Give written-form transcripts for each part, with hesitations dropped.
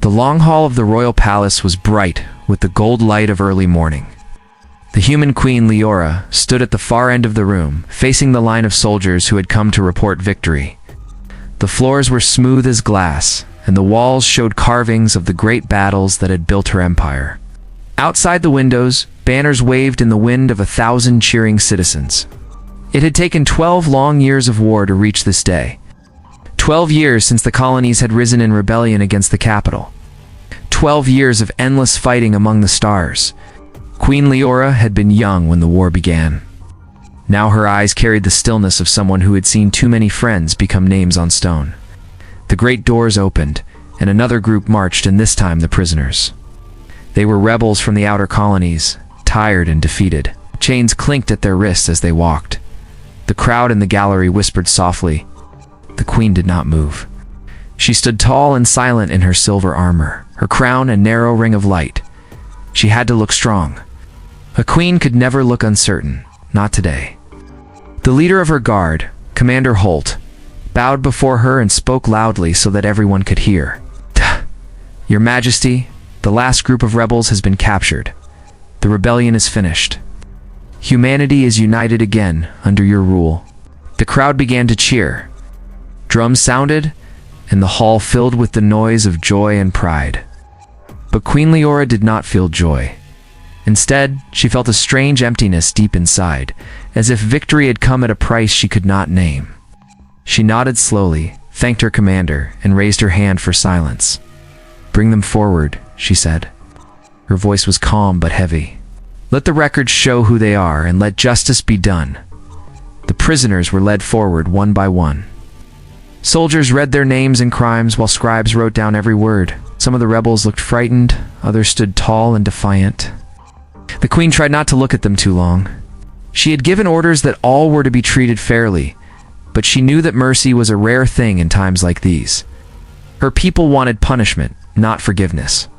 The long hall of the royal palace was bright with the gold light of early morning. The human queen Leora stood at the far end of the room, facing the line of soldiers who had come to report victory. The floors were smooth as glass, and the walls showed carvings of the great battles that had built her empire. Outside the windows, banners waved in the wind of 1,000 cheering citizens. It had taken 12 long years of war to reach this day. 12 years since the colonies had risen in rebellion against the capital. 12 years of endless fighting among the stars. Queen Leora had been young when the war began. Now her eyes carried the stillness of someone who had seen too many friends become names on stone. The great doors opened, and another group marched, and this time the prisoners. They were rebels from the outer colonies, tired and defeated. Chains clinked at their wrists as they walked. The crowd in the gallery whispered softly. The queen did not move. She stood tall and silent in her silver armor, her crown a narrow ring of light. She had to look strong. A queen could never look uncertain, not today. The leader of her guard, Commander Holt, bowed before her and spoke loudly so that everyone could hear. Your Majesty, the last group of rebels has been captured. The rebellion is finished. Humanity is united again under your rule. The crowd began to cheer. Drums sounded, and the hall filled with the noise of joy and pride. But Queen Leora did not feel joy. Instead, she felt a strange emptiness deep inside, as if victory had come at a price she could not name. She nodded slowly, thanked her commander, and raised her hand for silence. Bring them forward, she said. Her voice was calm but heavy. Let the records show who they are, and let justice be done. The prisoners were led forward one by one. Soldiers read their names and crimes while scribes wrote down every word. Some of the rebels looked frightened, others stood tall and defiant. The queen tried not to look at them too long. She had given orders that all were to be treated fairly, but she knew that mercy was a rare thing in times like these. Her people wanted punishment, not forgiveness.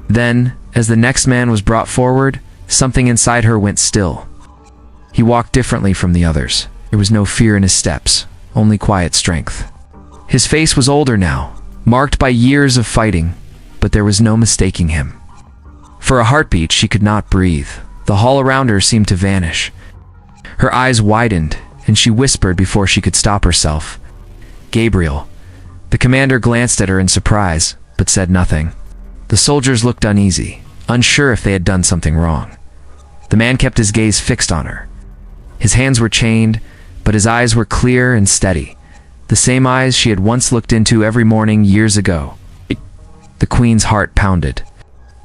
Then, as the next man was brought forward, something inside her went still. He walked differently from the others. There was no fear in his steps, only quiet strength. His face was older now, marked by years of fighting, but there was no mistaking him. For a heartbeat, she could not breathe. The hall around her seemed to vanish. Her eyes widened, and she whispered before she could stop herself. Gabriel. The commander glanced at her in surprise, but said nothing. The soldiers looked uneasy, unsure if they had done something wrong. The man kept his gaze fixed on her. His hands were chained, but his eyes were clear and steady, the same eyes she had once looked into every morning years ago. The queen's heart pounded.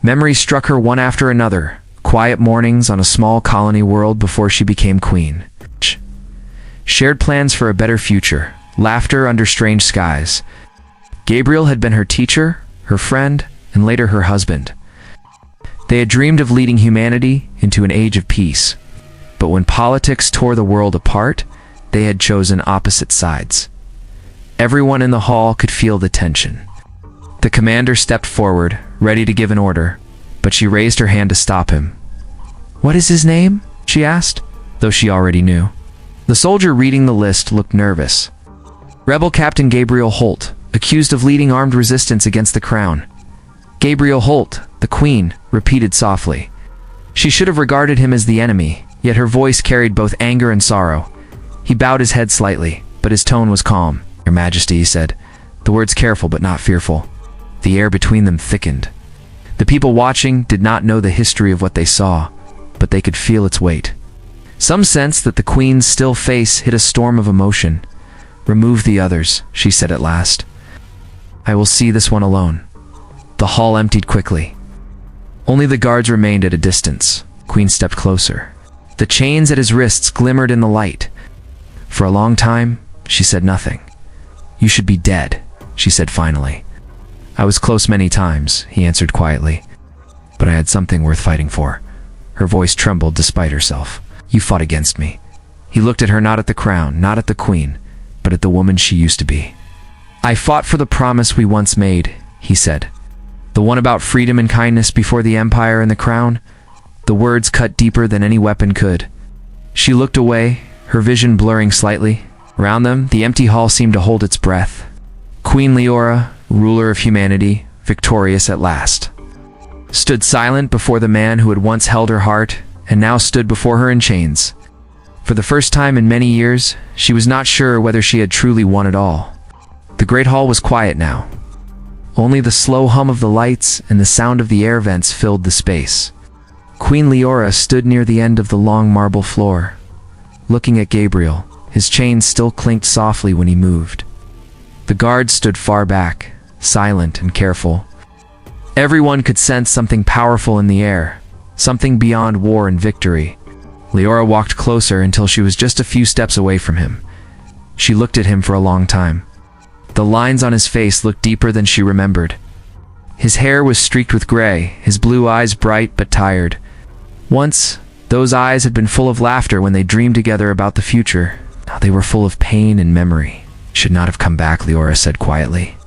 Memories struck her one after another, quiet mornings on a small colony world before she became queen. Shared plans for a better future, laughter under strange skies. Gabriel had been her teacher, her friend, and later her husband. They had dreamed of leading humanity into an age of peace. But when politics tore the world apart, they had chosen opposite sides. Everyone in the hall could feel the tension. The commander stepped forward, ready to give an order, but she raised her hand to stop him. "What is his name?" she asked, though she already knew. The soldier reading the list looked nervous. Rebel Captain Gabriel Holt, accused of leading armed resistance against the crown. Gabriel Holt, the queen, repeated softly. She should have regarded him as the enemy, yet her voice carried both anger and sorrow. He bowed his head slightly, but his tone was calm. "Your Majesty," he said, the words careful but not fearful. The air between them thickened. The people watching did not know the history of what they saw, but they could feel its weight. Some sensed that the queen's still face hid a storm of emotion. "Remove the others," she said at last. "I will see this one alone." The hall emptied quickly. Only the guards remained at a distance. Queen stepped closer. The chains at his wrists glimmered in the light. For a long time, she said nothing. "You should be dead," she said finally. "I was close many times," he answered quietly. "But I had something worth fighting for." Her voice trembled despite herself. "You fought against me." He looked at her, not at the crown, not at the queen, but at the woman she used to be. "I fought for the promise we once made," he said. "The one about freedom and kindness before the empire and the crown." The words cut deeper than any weapon could. She looked away, her vision blurring slightly. Around them, the empty hall seemed to hold its breath. Queen Leora, ruler of humanity, victorious at last. Stood silent before the man who had once held her heart and now stood before her in chains. For the first time in many years, she was not sure whether she had truly won it all. The great hall was quiet now. Only the slow hum of the lights and the sound of the air vents filled the space. Queen Leora stood near the end of the long marble floor, looking at Gabriel. His chains still clinked softly when he moved. The guards stood far back, silent and careful. Everyone could sense something powerful in the air, something beyond war and victory. Leora walked closer until she was just a few steps away from him. She looked at him for a long time. The lines on his face looked deeper than she remembered. His hair was streaked with gray, his blue eyes bright but tired. Once, those eyes had been full of laughter when they dreamed together about the future. Now they were full of pain and memory. "Should not have come back," Leora said quietly.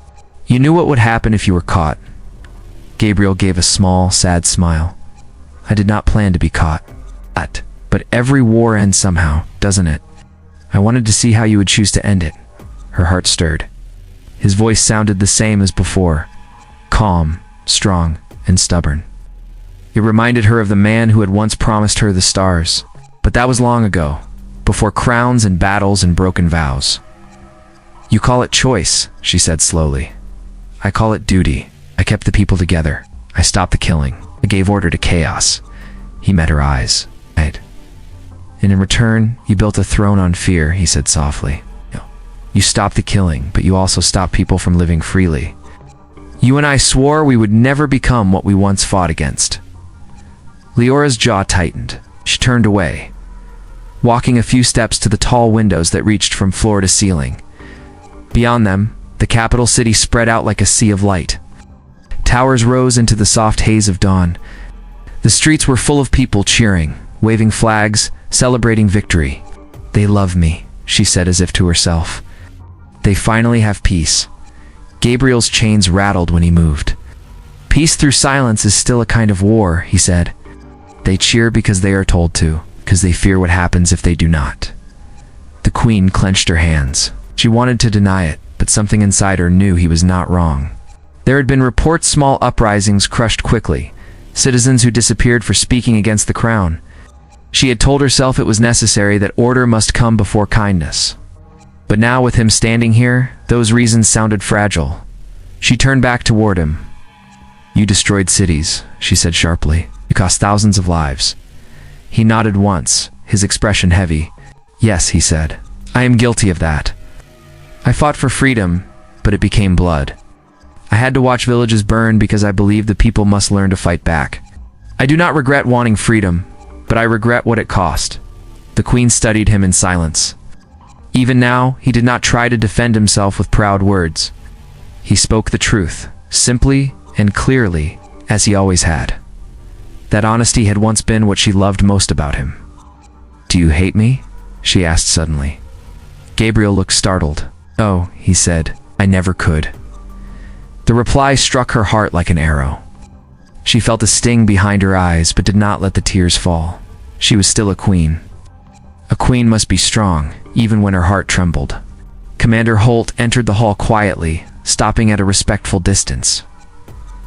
"You knew what would happen if you were caught." Gabriel gave a small, sad smile. "I did not plan to be caught. But every war ends somehow, doesn't it? I wanted to see how you would choose to end it." Her heart stirred. His voice sounded the same as before, calm, strong, and stubborn. It reminded her of the man who had once promised her the stars. But that was long ago, before crowns and battles and broken vows. "You call it choice," she said slowly. "I call it duty. I kept the people together. I stopped the killing. I gave order to chaos." He met her eyes. "And in return, you built a throne on fear," he said softly. "You stopped the killing, but you also stopped people from living freely. You and I swore we would never become what we once fought against." Leora's jaw tightened. She turned away, walking a few steps to the tall windows that reached from floor to ceiling. Beyond them, the capital city spread out like a sea of light. Towers rose into the soft haze of dawn. The streets were full of people cheering, waving flags, celebrating victory. "They love me," she said as if to herself. "They finally have peace." Gabriel's chains rattled when he moved. "Peace through silence is still a kind of war," he said. "They cheer because they are told to, because they fear what happens if they do not." The queen clenched her hands. She wanted to deny it, but something inside her knew he was not wrong. There had been reports small uprisings crushed quickly, citizens who disappeared for speaking against the crown. She had told herself it was necessary that order must come before kindness. But now with him standing here, those reasons sounded fragile. She turned back toward him. "You destroyed cities," she said sharply. "You cost thousands of lives." He nodded once, his expression heavy. "Yes," he said. "I am guilty of that. I fought for freedom, but it became blood. I had to watch villages burn because I believed the people must learn to fight back. I do not regret wanting freedom, but I regret what it cost." The queen studied him in silence. Even now, he did not try to defend himself with proud words. He spoke the truth, simply and clearly, as he always had. That honesty had once been what she loved most about him. "Do you hate me?" she asked suddenly. Gabriel looked startled. "Oh," he said, "I never could." The reply struck her heart like an arrow. She felt a sting behind her eyes, but did not let the tears fall. She was still a queen. A queen must be strong, even when her heart trembled. Commander Holt entered the hall quietly, stopping at a respectful distance.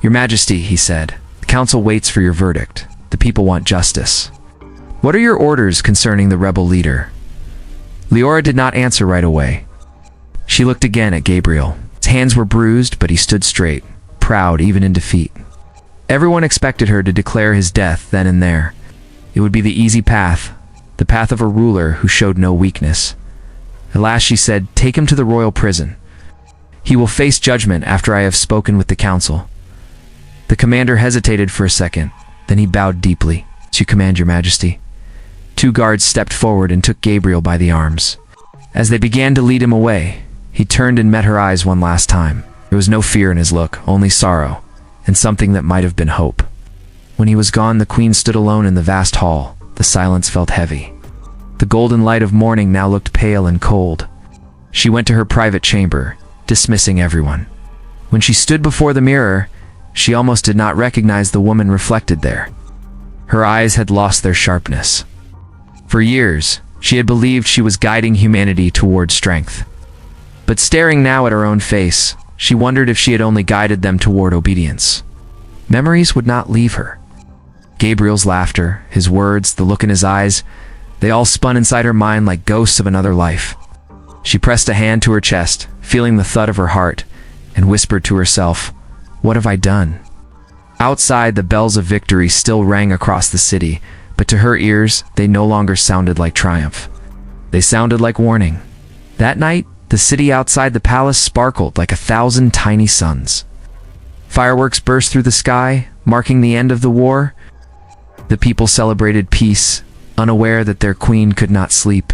"Your Majesty," he said, "the council waits for your verdict. The people want justice. What are your orders concerning the rebel leader?" Leora did not answer right away. She looked again at Gabriel. His hands were bruised, but he stood straight, proud even in defeat. Everyone expected her to declare his death then and there. It would be the easy path, the path of a ruler who showed no weakness. At last she said, "Take him to the royal prison. He will face judgment after I have spoken with the council." The commander hesitated for a second, then he bowed deeply. "To command, Your Majesty." Two guards stepped forward and took Gabriel by the arms. As they began to lead him away, he turned and met her eyes one last time. There was no fear in his look, only sorrow, and something that might have been hope. When he was gone, the queen stood alone in the vast hall. The silence felt heavy. The golden light of morning now looked pale and cold. She went to her private chamber, dismissing everyone. When she stood before the mirror, she almost did not recognize the woman reflected there. Her eyes had lost their sharpness. For years, she had believed she was guiding humanity toward strength. But staring now at her own face, She wondered if she had only guided them toward obedience. Memories would not leave her. Gabriel's laughter, his words, the look in his eyes, they all spun inside her mind like ghosts of another life. She pressed a hand to her chest, feeling the thud of her heart, and whispered to herself, "What have I done?" Outside, the bells of victory still rang across the city, but to her ears, they no longer sounded like triumph. They sounded like warning. That night, the city outside the palace sparkled like 1,000 tiny suns. Fireworks burst through the sky, marking the end of the war. The people celebrated peace, unaware that their queen could not sleep.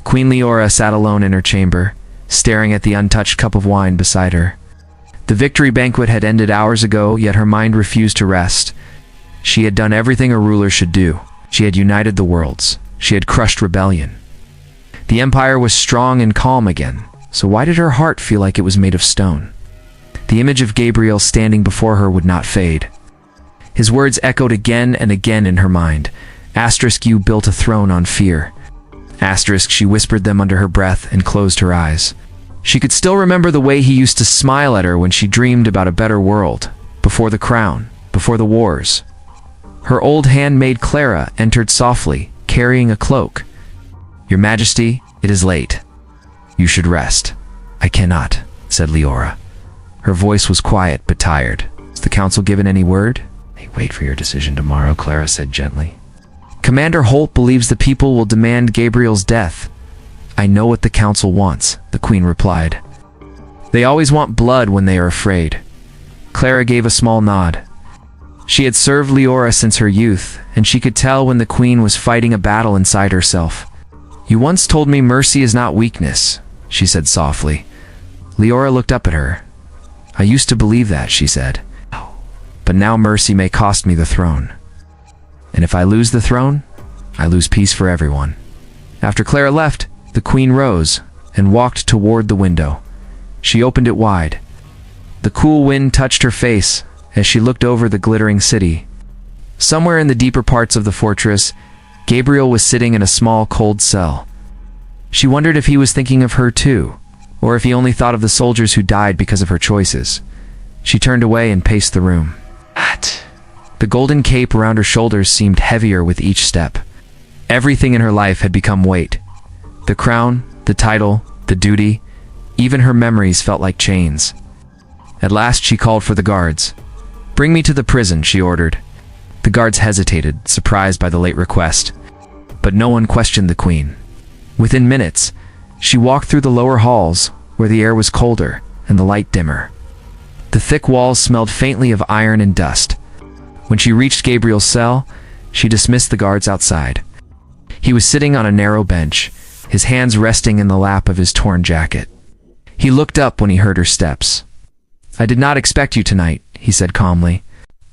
Queen Leora sat alone in her chamber, staring at the untouched cup of wine beside her. The victory banquet had ended hours ago, yet her mind refused to rest. She had done everything a ruler should do. She had united the worlds. She had crushed rebellion. The empire was strong and calm again, so why did her heart feel like it was made of stone? The image of Gabriel standing before her would not fade. His words echoed again and again in her mind. Asterisk, you built a throne on fear. Asterisk, she whispered them under her breath and closed her eyes. She could still remember the way he used to smile at her when she dreamed about a better world, before the crown, before the wars. Her old handmaid Clara entered softly, carrying a cloak. "Your Majesty, it is late. You should rest." "I cannot," said Leora. Her voice was quiet but tired. "Has the council given any word?" "They wait for your decision tomorrow," Clara said gently. "Commander Holt believes the people will demand Gabriel's death." "I know what the council wants," the queen replied. "They always want blood when they are afraid." Clara gave a small nod. She had served Leora since her youth, and she could tell when the queen was fighting a battle inside herself. "You once told me mercy is not weakness," she said softly. Leora looked up at her. "I used to believe that," she said. "But now mercy may cost me the throne. And if I lose the throne, I lose peace for everyone." After Clara left, the queen rose and walked toward the window. She opened it wide. The cool wind touched her face as she looked over the glittering city. Somewhere in the deeper parts of the fortress, Gabriel was sitting in a small, cold cell. She wondered if he was thinking of her too, or if he only thought of the soldiers who died because of her choices. She turned away and paced the room. The golden cape around her shoulders seemed heavier with each step. Everything in her life had become weight. The crown, the title, the duty, even her memories felt like chains. At last she called for the guards. "Bring me to the prison," she ordered. The guards hesitated, surprised by the late request. But no one questioned the queen. Within minutes, she walked through the lower halls, where the air was colder and the light dimmer. The thick walls smelled faintly of iron and dust. When she reached Gabriel's cell, she dismissed the guards outside. He was sitting on a narrow bench, his hands resting in the lap of his torn jacket. He looked up when he heard her steps. "I did not expect you tonight," he said calmly.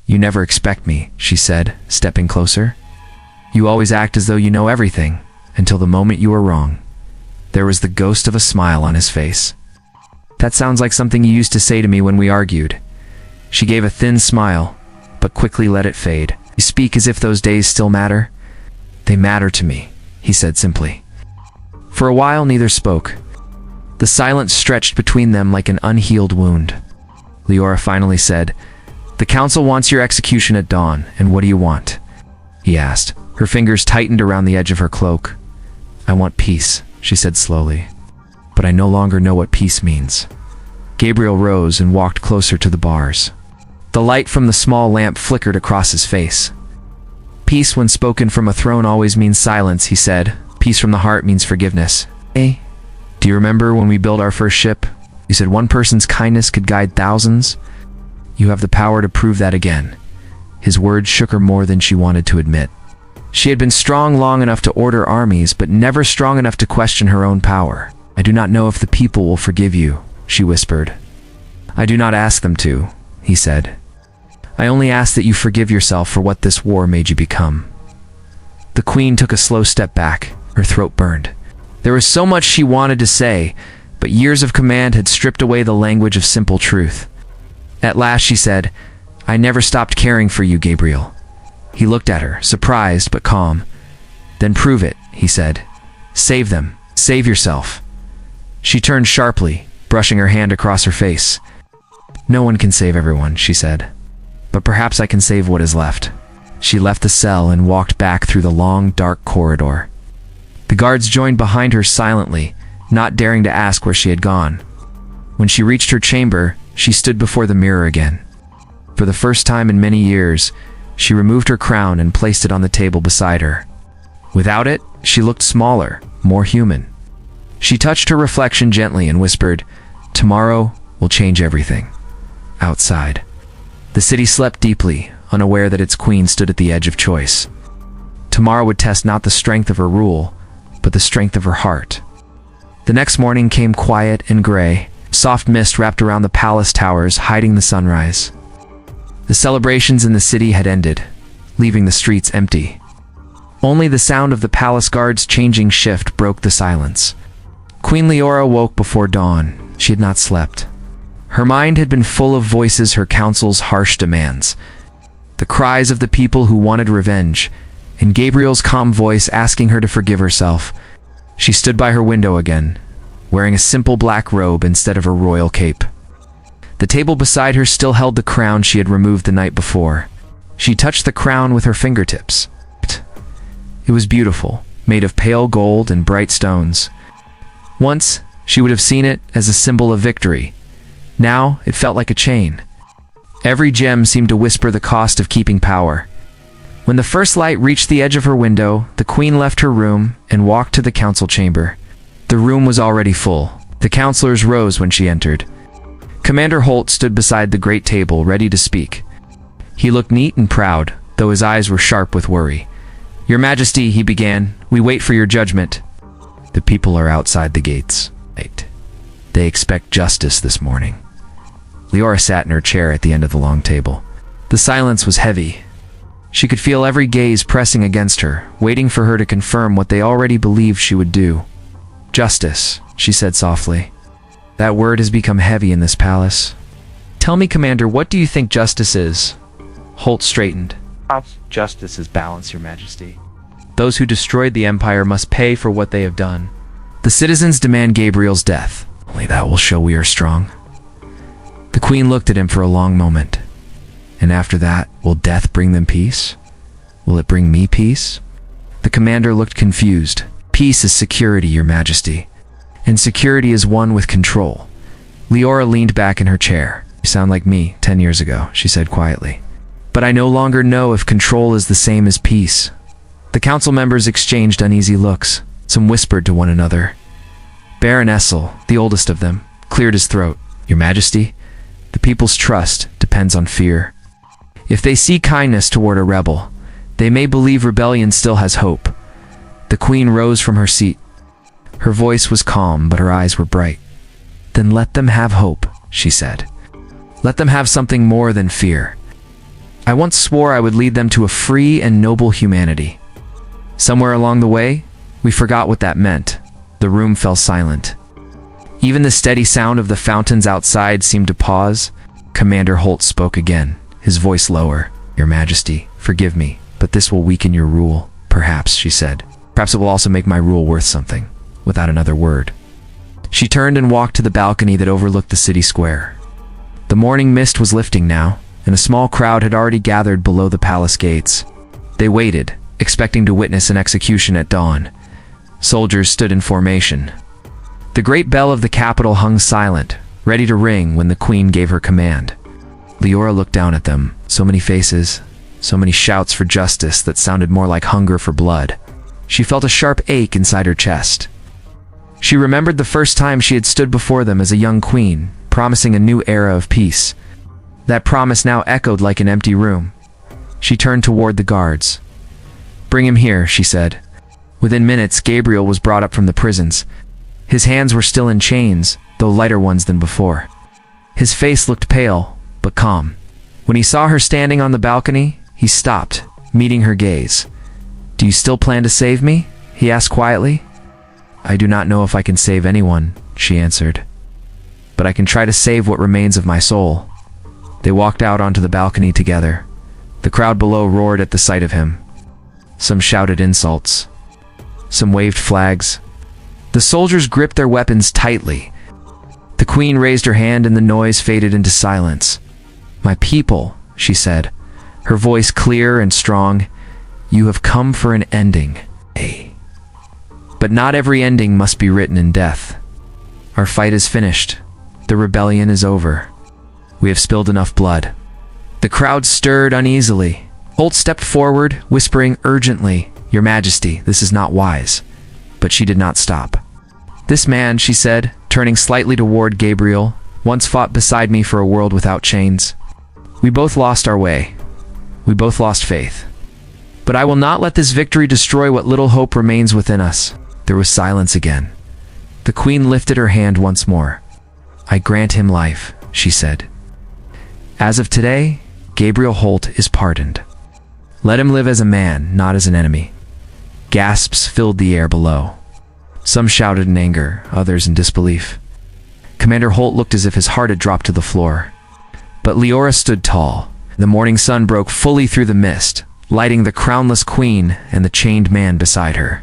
"You never expect me," she said, stepping closer. "You always act as though you know everything, until the moment you are wrong." There was the ghost of a smile on his face. "That sounds like something you used to say to me when we argued." She gave a thin smile, but quickly let it fade. "You speak as if those days still matter." "They matter to me," he said simply. For a while, neither spoke. The silence stretched between them like an unhealed wound. Leora finally said, "The council wants your execution at dawn, and what do you want?" he asked. Her fingers tightened around the edge of her cloak. "I want peace," she said slowly. "But I no longer know what peace means." Gabriel rose and walked closer to the bars. The light from the small lamp flickered across his face. "Peace when spoken from a throne always means silence," he said. "Peace from the heart means forgiveness." "Eh? Do you remember when we built our first ship? You said one person's kindness could guide thousands? You have the power to prove that again." His words shook her more than she wanted to admit. She had been strong long enough to order armies, but never strong enough to question her own power. "I do not know if the people will forgive you," she whispered. "I do not ask them to," he said. "I only ask that you forgive yourself for what this war made you become." The queen took a slow step back. Her throat burned. There was so much she wanted to say, but years of command had stripped away the language of simple truth. At last she said, "I never stopped caring for you, Gabriel." He looked at her, surprised but calm. "Then prove it," he said. "Save them. Save yourself." She turned sharply, brushing her hand across her face. No one can save everyone, she said. But perhaps I can save what is left. She left the cell and walked back through the long, dark corridor. The guards joined behind her silently, not daring to ask where she had gone. When she reached her chamber, she stood before the mirror again. For the first time in many years, she removed her crown and placed it on the table beside her. Without it, she looked smaller, more human. She touched her reflection gently and whispered, "Tomorrow will change everything." Outside, the city slept deeply, unaware that its queen stood at the edge of choice. Tomorrow would test not the strength of her rule, but the strength of her heart. The next morning came quiet and gray. Soft mist wrapped around the palace towers, hiding the sunrise. The celebrations in the city had ended, leaving the streets empty. Only the sound of the palace guards' changing shift broke the silence. Queen Leora woke before dawn. She had not slept. Her mind had been full of voices, her council's harsh demands, the cries of the people who wanted revenge, and Gabriel's calm voice asking her to forgive herself. She stood by her window again, wearing a simple black robe instead of a royal cape. The table beside her still held the crown she had removed the night before. She touched the crown with her fingertips. It was beautiful, made of pale gold and bright stones. Once, she would have seen it as a symbol of victory. Now, it felt like a chain. Every gem seemed to whisper the cost of keeping power. When the first light reached the edge of her window, the queen left her room and walked to the council chamber. The room was already full. The counselors rose when she entered. Commander Holt stood beside the great table, ready to speak. He looked neat and proud, though his eyes were sharp with worry. "Your Majesty," he began, "we wait for your judgment." "The people are outside the gates. They expect justice this morning." Leora sat in her chair at the end of the long table. The silence was heavy. She could feel every gaze pressing against her, waiting for her to confirm what they already believed she would do. "Justice," she said softly. "That word has become heavy in this palace." "Tell me, Commander, what do you think justice is?" Holt straightened. "Justice is balance, Your Majesty. Those who destroyed the Empire must pay for what they have done. The citizens demand Gabriel's death. Only that will show we are strong." The Queen looked at him for a long moment. "And after that, will death bring them peace? Will it bring me peace?" The commander looked confused. "Peace is security, Your Majesty. And security is won with control." Leora leaned back in her chair. "You sound like me 10 years ago," she said quietly. "But I no longer know if control is the same as peace." The council members exchanged uneasy looks. Some whispered to one another. Baron Essel, the oldest of them, cleared his throat. "Your Majesty, the people's trust depends on fear. If they see kindness toward a rebel, they may believe rebellion still has hope." The Queen rose from her seat. Her voice was calm, but her eyes were bright. "Then let them have hope," she said. "Let them have something more than fear. I once swore I would lead them to a free and noble humanity. Somewhere along the way, we forgot what that meant." The room fell silent. Even the steady sound of the fountains outside seemed to pause. Commander Holt spoke again, his voice lower. "Your Majesty, forgive me, but this will weaken your rule." "Perhaps," she said. "Perhaps it will also make my rule worth something." Without another word, she turned and walked to the balcony that overlooked the city square. The morning mist was lifting now, and a small crowd had already gathered below the palace gates. They waited, expecting to witness an execution at dawn. Soldiers stood in formation. The great bell of the capital hung silent, ready to ring when the Queen gave her command. Leora looked down at them. So many faces, so many shouts for justice that sounded more like hunger for blood. She felt a sharp ache inside her chest. She remembered the first time she had stood before them as a young queen, promising a new era of peace. That promise now echoed like an empty room. She turned toward the guards. "Bring him here," she said. Within minutes, Gabriel was brought up from the prisons. His hands were still in chains, though lighter ones than before. His face looked pale, but calm. When he saw her standing on the balcony, he stopped, meeting her gaze. "Do you still plan to save me?" he asked quietly. "I do not know if I can save anyone," she answered. "But I can try to save what remains of my soul." They walked out onto the balcony together. The crowd below roared at the sight of him. Some shouted insults. Some waved flags. The soldiers gripped their weapons tightly. The queen raised her hand and the noise faded into silence. "My people," she said, her voice clear and strong, "you have come for an ending. But not every ending must be written in death. Our fight is finished. The rebellion is over. We have spilled enough blood." The crowd stirred uneasily. Holt stepped forward, whispering urgently, "Your Majesty, this is not wise." But she did not stop. "This man," she said, turning slightly toward Gabriel, "once fought beside me for a world without chains. We both lost our way. We both lost faith. But I will not let this victory destroy what little hope remains within us." There was silence again. The queen lifted her hand once more. "I grant him life," she said. "As of today, Gabriel Holt is pardoned. Let him live as a man, not as an enemy." Gasps filled the air below. Some shouted in anger, others in disbelief. Commander Holt looked as if his heart had dropped to the floor. But Leora stood tall. The morning sun broke fully through the mist, lighting the crownless queen and the chained man beside her.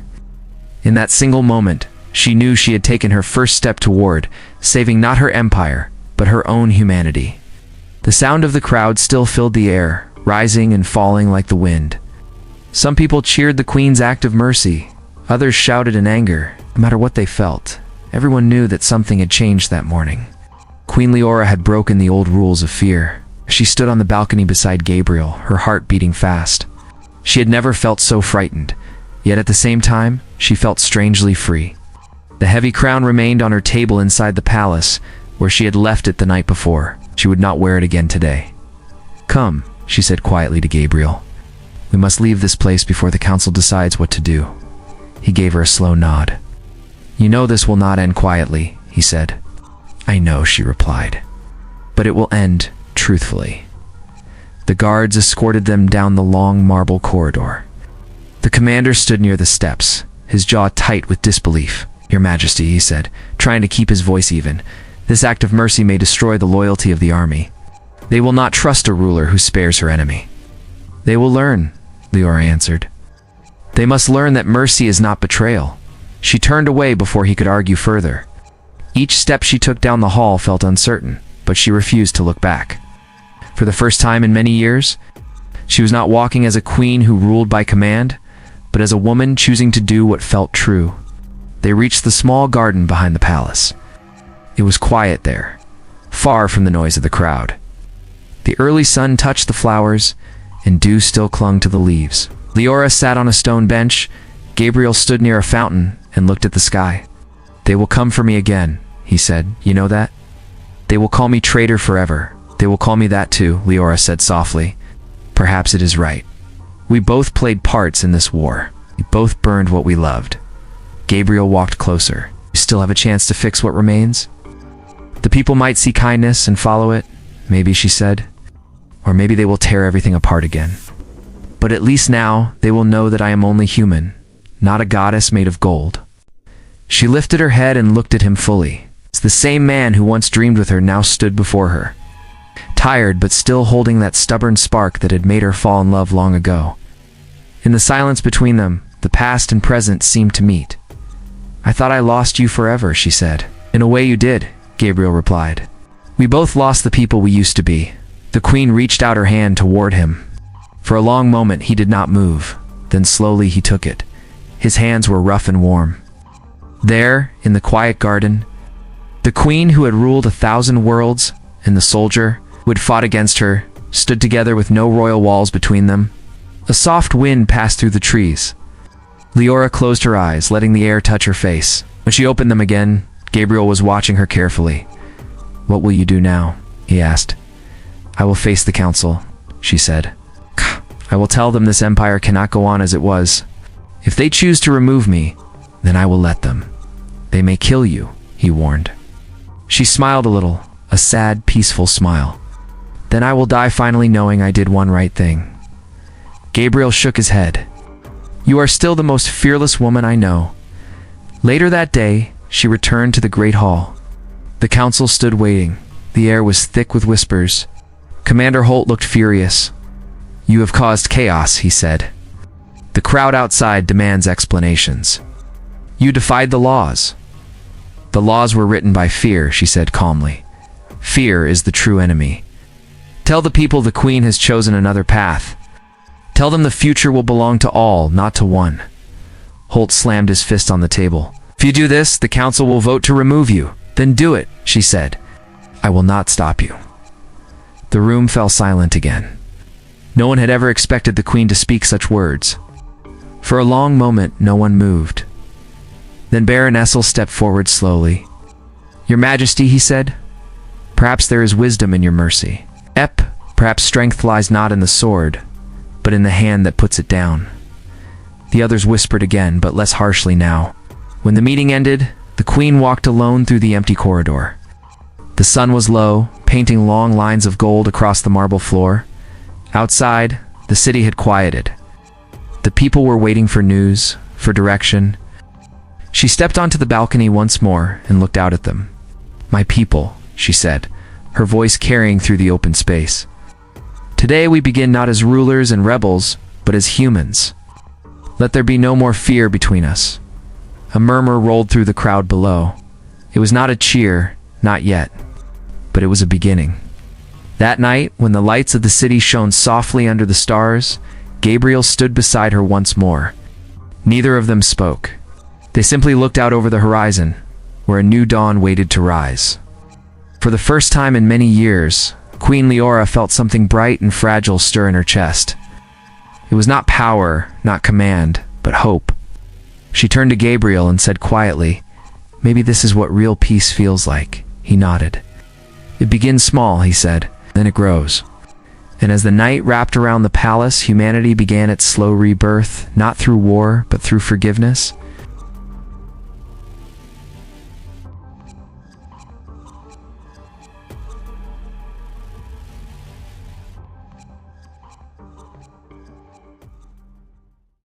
In that single moment, she knew she had taken her first step toward saving not her empire, but her own humanity. The sound of the crowd still filled the air, rising and falling like the wind. Some people cheered the queen's act of mercy. Others shouted in anger. No matter what they felt, everyone knew that something had changed that morning. Queen Leora had broken the old rules of fear. She stood on the balcony beside Gabriel, her heart beating fast. She had never felt so frightened, yet at the same time, she felt strangely free. The heavy crown remained on her table inside the palace, where she had left it the night before. She would not wear it again today. "Come," she said quietly to Gabriel. "We must leave this place before the council decides what to do." He gave her a slow nod. "You know this will not end quietly," he said. "I know," she replied. "But it will end truthfully." The guards escorted them down the long marble corridor. The commander stood near the steps, his jaw tight with disbelief. "Your Majesty," he said, trying to keep his voice even, "this act of mercy may destroy the loyalty of the army. They will not trust a ruler who spares her enemy." "They will learn," Leora answered. "They must learn that mercy is not betrayal." She turned away before he could argue further. Each step she took down the hall felt uncertain, but she refused to look back. For the first time in many years, she was not walking as a queen who ruled by command, but as a woman choosing to do what felt true. They reached the small garden behind the palace. It was quiet there, far from the noise of the crowd. The early sun touched the flowers, and dew still clung to the leaves. Leora sat on a stone bench. Gabriel stood near a fountain and looked at the sky. "They will come for me again," he said. "You know that? They will call me traitor forever. They will call me that too," Leora said softly. "Perhaps it is right. We both played parts in this war. We both burned what we loved." Gabriel walked closer. "You still have a chance to fix what remains? The people might see kindness and follow it, maybe," she said. "Or maybe they will tear everything apart again. But at least now they will know that I am only human, not a goddess made of gold." She lifted her head and looked at him fully. The same man who once dreamed with her now stood before her, tired but still holding that stubborn spark that had made her fall in love long ago. In the silence between them, the past and present seemed to meet. "I thought I lost you forever," she said. "In a way you did," Gabriel replied. "We both lost the people we used to be." The queen reached out her hand toward him. For a long moment he did not move, then slowly he took it. His hands were rough and warm. There, in the quiet garden, the queen who had ruled 1,000 worlds, and the soldier who had fought against her, stood together with no royal walls between them. A soft wind passed through the trees. Leora closed her eyes, letting the air touch her face. When she opened them again, Gabriel was watching her carefully. "What will you do now?" he asked. "I will face the council," she said. "I will tell them this empire cannot go on as it was. If they choose to remove me, then I will let them. They may kill you," he warned. She smiled a little, a sad, peaceful smile. "Then I will die finally knowing I did one right thing." Gabriel shook his head. "You are still the most fearless woman I know." Later that day, she returned to the great hall. The council stood waiting. The air was thick with whispers. Commander Holt looked furious. "You have caused chaos," he said. "The crowd outside demands explanations. You defied the laws. The laws were written by fear, she said calmly. Fear is the true enemy. Tell the people the Queen has chosen another path. Tell them the future will belong to all, not to one. Holt slammed his fist on the table. If you do this, the council will vote to remove you. Then do it, she said. I will not stop you. The room fell silent again. No one had ever expected the Queen to speak such words. For a long moment, no one moved. Then Baron Essel stepped forward slowly. Your Majesty, he said, perhaps there is wisdom in your mercy. Perhaps strength lies not in the sword, but in the hand that puts it down. The others whispered again, but less harshly now. When the meeting ended, the Queen walked alone through the empty corridor. The sun was low, painting long lines of gold across the marble floor. Outside, the city had quieted. The people were waiting for news, for direction. She stepped onto the balcony once more and looked out at them. My people, she said, her voice carrying through the open space. Today we begin not as rulers and rebels, but as humans. Let there be no more fear between us. A murmur rolled through the crowd below. It was not a cheer, not yet, but it was a beginning. That night, when the lights of the city shone softly under the stars, Gabriel stood beside her once more. Neither of them spoke. They simply looked out over the horizon, where a new dawn waited to rise. For the first time in many years, Queen Leora felt something bright and fragile stir in her chest. It was not power, not command, but hope. She turned to Gabriel and said quietly, "Maybe this is what real peace feels like." He nodded. "It begins small," he said, "then it grows." And as the night wrapped around the palace, humanity began its slow rebirth, not through war, but through forgiveness.